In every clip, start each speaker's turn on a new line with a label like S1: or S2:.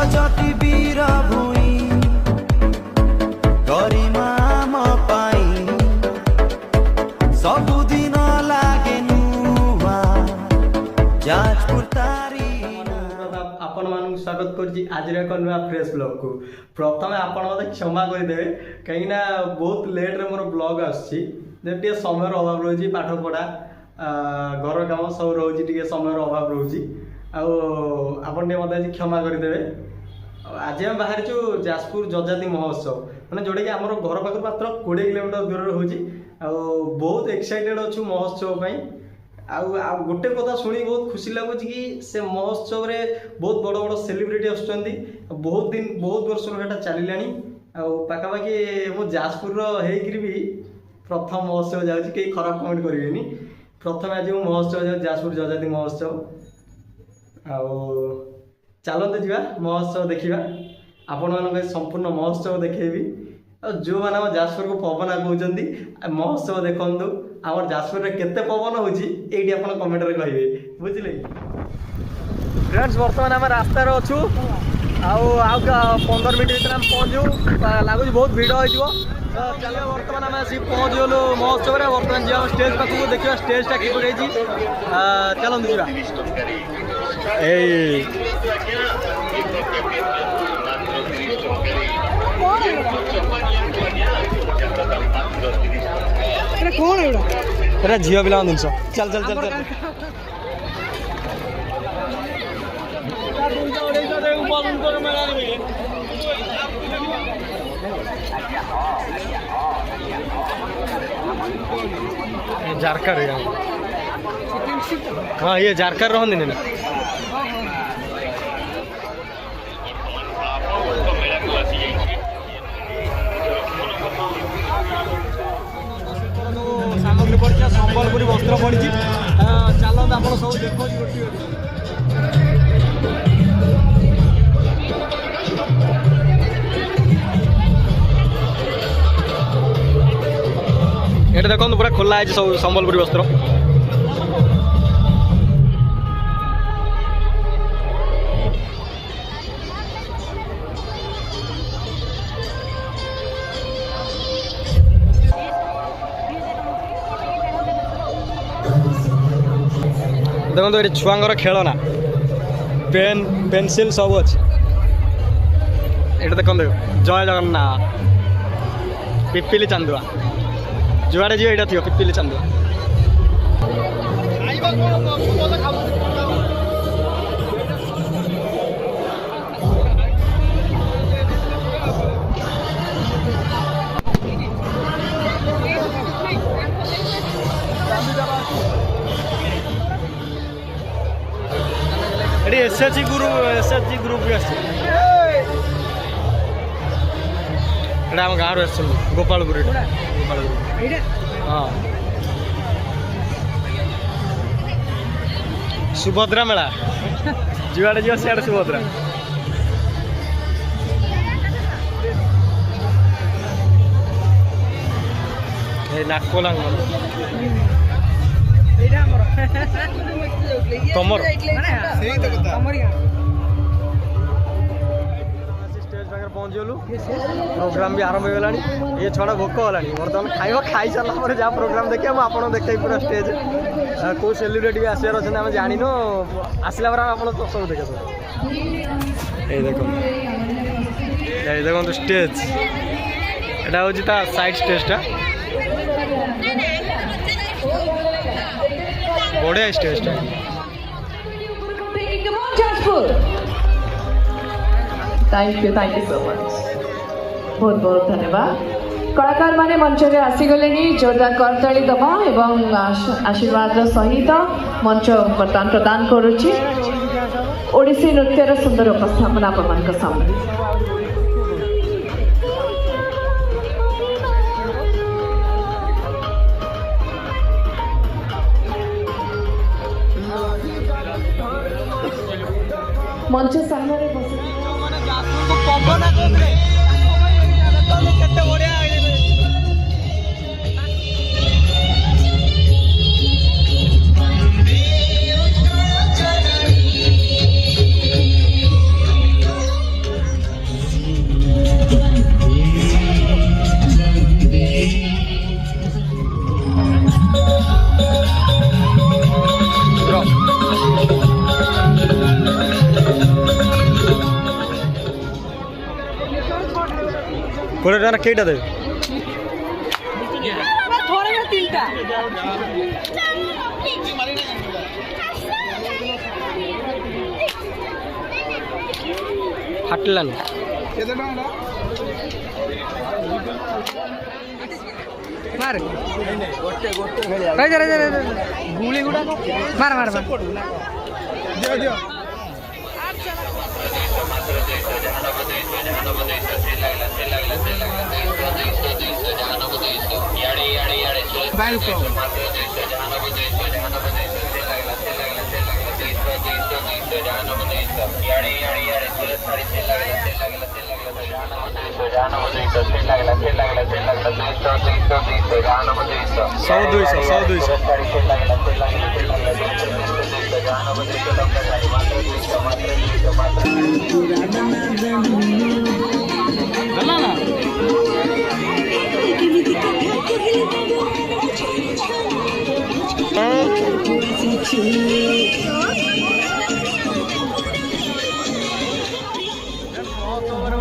S1: गजति वीर भूई गरिमा म पाई सबुदिन लागे नुआ जाजपुर तारी
S2: आपण मान स्वागत करुच्ची आज एक नुआ फ्रेश ब्लॉग को प्रथम आपण मत क्षमा करदे कहीं बहुत लेट रे मोर ब्लॉग आसी समय अभाव रही पाठ पढ़ा घर कम सब रोचे समय अभाव रोचे आपन मत आज क्षमा करदे आज आम बाहर जाजपुर जजाति महोत्सव मैंने जोटा कि आम घर पाख मात्र 20 किलोमीटर दूर हो बहुत एक्साइटेड अच्छु महोत्सव आ गोटे कथा शुणी बहुत खुशी लगुच कि से महोत्सव रे बहुत बड़ बड़ सेलिब्रिटी आसुच्चंती बहुत दिन बहुत वर्ष एटा चलिलानी पाखापाखि मो जाजपुर होकर भी प्रथम महोत्सव जाऊँगी कहीं खराब कमेंट करेंगे प्रथम आज महोत्सव जाऊँ जाजपुर जजाति महोत्सव चलते जा महोत्सव देखा आपण मान संपूर्ण महोत्सव देखेबी जो मैंने आम जाजपुर को पवन कहते महोत्सव देखु आम जाजपुर में केते पवन होती आप कमेंट रे कहे बुझे फ्रेंड्स बर्तमान आम रास्तार अच्छू आउ 15 मिनट भर आम पहुँचू लगुच बहुत भिड़ हो चल बर्तमान आम आसिक पहुँच गलु महोत्सव में बर्तमान जा स्टेज पाखक देखा स्टेजटा कि चलते जा झील पिला जिनस चल चल चल चल जारकार हाँ ये जारकार रहने ना सामग्री पड़ी संबलपुरी वस्त्र पड़ी चलते आप सब देखो ये देखो पूरा खोला है सब संबलपुरी वस्त्र देखो ये छुआर खेलना पेन पेनसिल सब अच्छे ये देखो जय जगन्नाथ पिपिली चांदुआ जुआड़े जी यहाँ थी पिपिली चांदुआ एसएचजी ग्रुप भी आम गाँव गोपालपुर हाँ सुभद्रा मेला जुआड़े जी सियाड़े सुभद्रा नाकोला तमर स्टेज पाखे पहुँच गलु प्रोग्राम भी आरंभ होगा ये छड़ा भोक होगा बर्तमान खाइब खाई सारा जहाँ प्रोग्राम देखिए मुझे देखे पूरा स्टेज कौ सेलिब्रिटी भी आसार अच्छे आम जान आसला आप सब देखे देखो स्टेज यहाँ हूँ साइड स्टेजटा बढ़िया स्टेजटा
S3: थैंक यू सो मच बहुत बहुत धन्यवाद कलाकार माने मंच में आसीगले जोरदार करताली दबा एवं आशीर्वाद सहित मंच बर्तमान प्रदान करुच्ची ओडिसी नृत्यर सुंदर उपस्थापना आपण सामने मंच सामने बस
S2: कोड़े टाका केटा देवे हटलानी
S4: मार गुली गुड़ा मार मार मार दियो दियो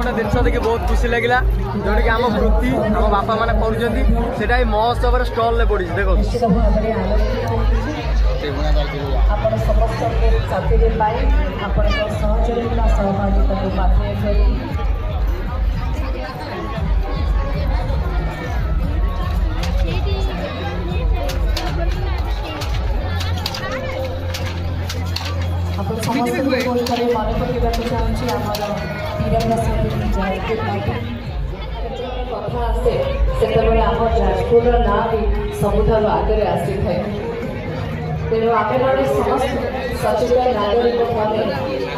S4: गोटे जिनस देखिए बहुत खुशी लगे जोटा कि आम वृत्ति आम बापा मैंने कर महोत्सव स्टल पड़ी देखो
S3: ଆପଣ ସମସ୍ତଙ୍କୁ ଚାକିରି ପାଇଁ ଆପଣଙ୍କ ସହଯୋଗିତା ସହଭାଗିତାକୁ ବାଧ୍ୟ କରି ଆପଣ ସମସ୍ତଙ୍କୁ ପୁଣି ଥରେ ମନେ ପକାଇବାକୁ ଚାହୁଁଛି ଆମର ତିରଙ୍ଗା ଯାଜପୁର ପାର୍ଟି କଥା ଆସେ ସେତେବେଳେ ଆମ ଯାଜପୁରର ନାଁ ବି ସବୁଠାରୁ ଆଗରେ ଆସିଥାଏ। ତେଣୁ ଆମେ ମାନେ ସମସ୍ତ ସଚେତନ ନାଗରିକମାନେ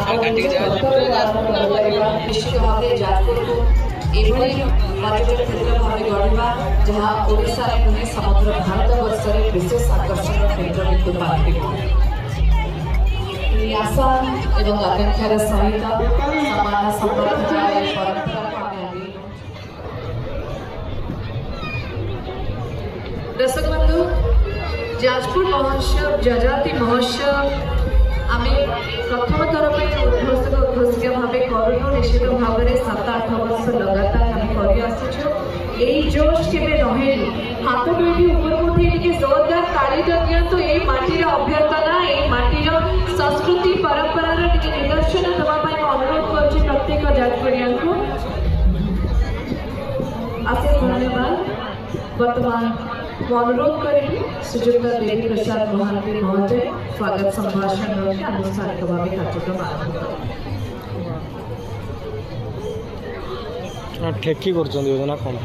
S3: ଆମ ନିଜ କର୍ତ୍ତବ୍ୟ ପାଳନ କରିପାରିବା। ନିଶ୍ଚିତ ଭାବେ ଯାଜପୁରକୁ ଏଭଳି ରାଜ୍ୟର କେନ୍ଦ୍ର ଭାବେ ଗଢ଼ିବା ଯାହା ଓଡ଼ିଶାରେ ନୁହେଁ ସମଗ୍ର ଭାରତ ବର୍ଷରେ ବିଶେଷ ଆକର୍ଷଣ କେନ୍ଦ୍ର କିନ୍ତୁ ପାଲଟିବ। ଏହି ଆଶା ଏବଂ ଆକାଂକ୍ଷାର ସହିତ ସମାନ ସମ୍ବର୍ଦ୍ଧିତ ଏହି ପରମ୍ପରାକୁ ଆମେ ଆଗେଇ दर्शक बंधु जाजपुर महोत्सव जजाति महोत्सव आम प्रथम थर उद्घोषिका भाव करूँ निश्चित भाव में 7-8 वर्ष लगातार आम कर जोश के रहे हाथ दुईटी ऊपर उठे जोरदार ताली दिंतु ये माटीर अभ्यर्थना ये माटीर संस्कृति परंपरार निदर्शन देवाई अनुरोध कर प्रत्येक जाजपुरिया को अशेष धन्यवाद। वर्तमान अनुरोध करें सुजुक्ता देवी प्रसाद महांती महोदय स्वागत संभाषण आनुষ্ঠাनिक भाव कार्यक्रम आरंभ
S2: ठेकी कर योजना कौन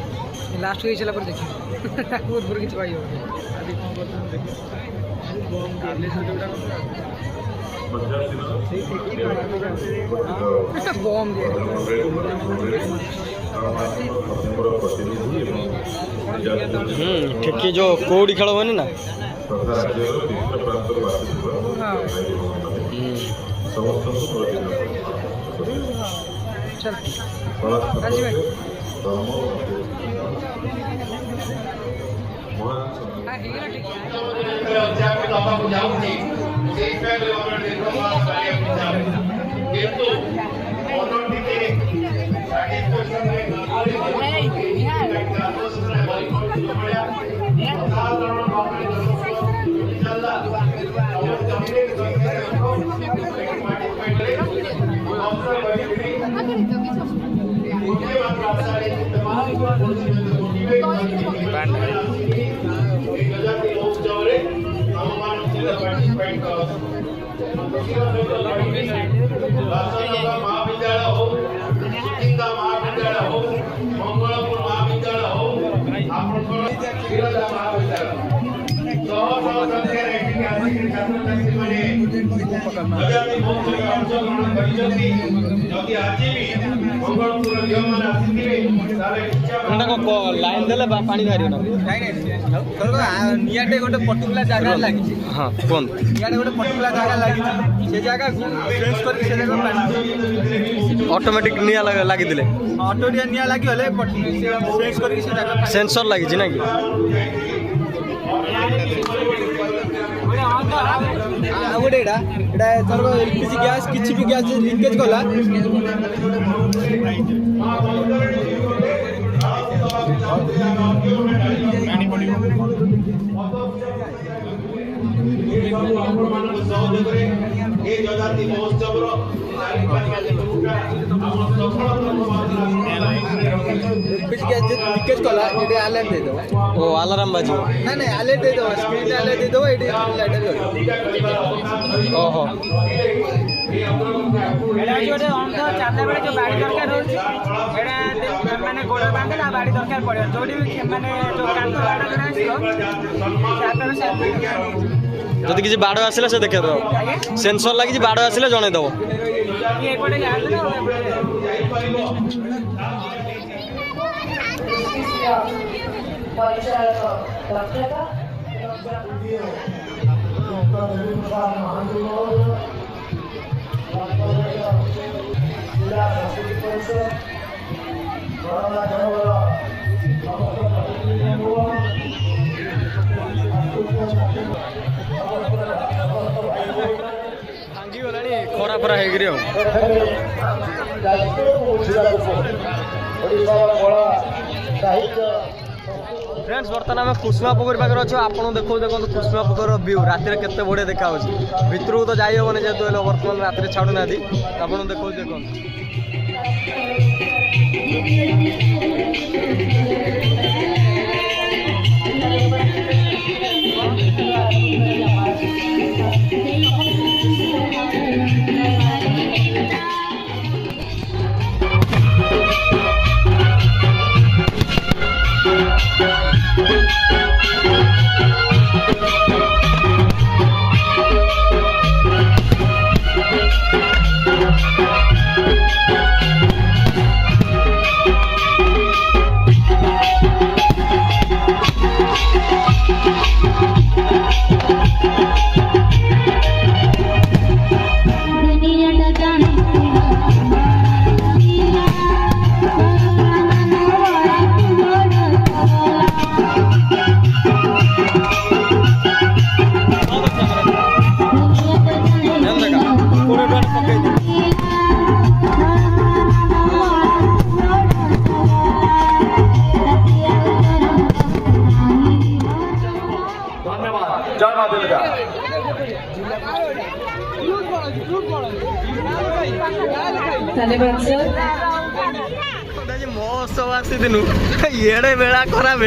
S4: लास्ट हो सारा देखिए पूर्व किसी पाई बम
S2: ठेकी जो कौड़ी खेल बनी ना लाइन देले पानी बाहर
S4: नियाटे गोटे पर्टिकुलर जगह लगी
S2: हाँ कौन
S4: नियाटे गोटे पर्टिकुलर जगह लगी से जगह चेंज कर से जगह पानी
S2: ऑटोमेटिक निया लगी दिले
S4: ऑटोडिया निया लगी हले चेंज कर से जगह
S2: सेंसर लगी ना कि
S4: गोटे थर एलपीजी गैस किसी भी गैस लिकेज कला
S5: ଆପଣମାନଙ୍କ ସହଯୋଗରେ ଏ ଜଜାତି ମହୋତ୍ସବର
S4: ଲିକେଜ୍ କଲା ଏଠି ଆଲର୍ଟ ଦେଇଦେବ
S2: ଓ ଆଲାରାମ ବାଜିବ
S4: ନାଇଁ ନାଇଁ ଆଲର୍ଟ ଦେଇଦେବ ସ୍କ୍ରିନ୍ ଆଲର୍ଟ ଦେଇଦେବ ଏଠି ଲାଇଟ୍
S2: ଓହୋ
S6: ଏଇଟା ହେଉଛି ଗୋଟେ ଅନ୍ଧ ଚାରିଟା ବେଳେ ଯେଉଁ ବାଡ଼ି ଦରକାର ହେଉଛି ଏଇଟା ମାନେ ଗୋଡ଼ ବାନ୍ଧିଲେ ଆଉ ବାଡ଼ି ଦରକାର ପଡ଼ିବ ଯେଉଁଠି ବି ମାନେ ଯେଉଁ କାନ୍ଥ ବାଡ଼ ଆସିବ ଚାରିଟାରୁ ସେ
S2: ଯଦି କିଛି ବାଡ଼ ଆସିଲା ସେ ଦେଖେଇଦେବ ସେନ୍ସର ଲାଗିଛି ବାଡ଼ ଆସିଲେ ଜଣେଇଦେବ
S6: କିଏ ଏପଟେ ଆସିଲେ
S3: ପରିଚାଳକ ଦକ୍ଷତା
S2: ଭାଙ୍ଗିଗଲାଣି ଖରା ଫରା ହେଇକିରି ଆଉ फ्रेंड्स बर्तमान आम कुसुमा पोखरी पाखे अच्छे आपको देखो देखो कुसुमा पोखर व्यू राति केते बढ़िया देखा भितर तो जाई हेनी जेहतु बर्तमान राति छाड़ू ना आप देखो देखो
S3: धन्यवाद सर
S2: महोत्सव आसीलु ये बेला खराब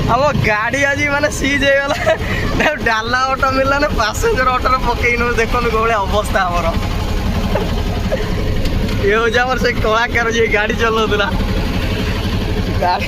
S2: हम गाड़ी आज माने सीज हो डाला ऑटो मिलला ना पैसेंजर ऑटो पकई न देखो कौन अवस्था आमर ये हूँ से कलाकार जी गाड़ी चलाऊला गाड़ी